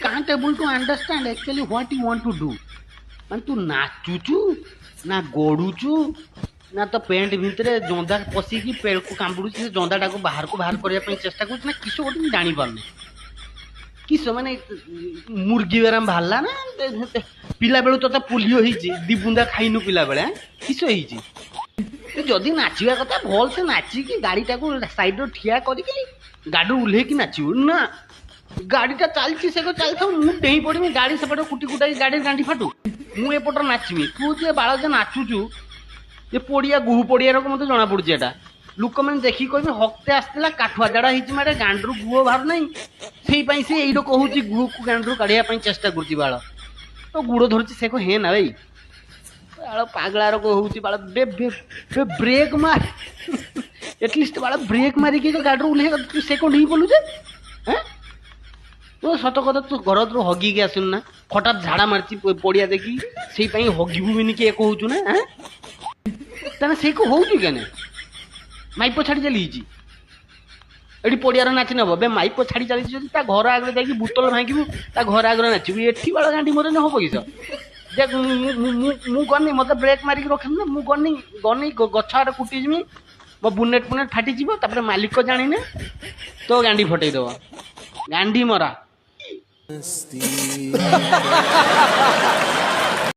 can't able to understand actually what you want to do. Man tu नाचुचु ना गोडुचु ना तो paint भितरे जोंदा पसिकी पेड़ को कांबुडु से जोंदाटा को बाहर करिया पई चेष्टा करू ना किसो गोटे जानि पारने किसो माने मुर्गी बेराम भाला ना पिला बेलु तो पोलियो हिची दी बुंदा खाइनु पिला बेले किसो हिची जदि नाचिया कथा भल से नाचिकी गाड़ीटा को साइड रो ठिया करिकी गाड़ी उल्हे की नाचिबु ना गाड़ीटा चलती से चलता मु डेई पड़मी गाड़ी सेपट कुटी कुटाई गाड़ी गांडी फाटू मु एपट नाचमी तू जे बाळ जे नाचुचु ये पड़िया गुहू पड़िया मत जना पड़ी एटा लोक मैंने देखी कह हकते आसला काठुआ जाड़ा होती मारे गांडू गुह बाहर ना से यही कहूँ गुह को गांडू काढ़ापी चेष्टा कर बाड़ तो गुड़ धरती से हे ना भाई बाड़ पागलार को हूँ बाड़ ब्रेक मार एटलिस्ट बाड़ ब्रेक मारिकी गाड़ी ओह्ल से कौन नहीं बोलुचे तो सत कथा तू घर तू हगिकी आसुन ना हठात झाड़ा मारची पड़िया देखी से हगिबू बिनी किए कहूँ ना ताने से को होउची केने माइप छाड़ी चली एटी पड़ियार नाच नब बे माइप छाड़ी चली घर आगे जाकि बोतल भांगू घर आगे नाचबू एठी बाड़ गांडी मत हम किस देख मु गनी मत ब्रेक मारिक रख मु गनी गनी गछ आड़े कुटिजमी मो बुनेट पुनेट फाटी तापर मालिक जाने तो गांडी फटई दब गांडी मरा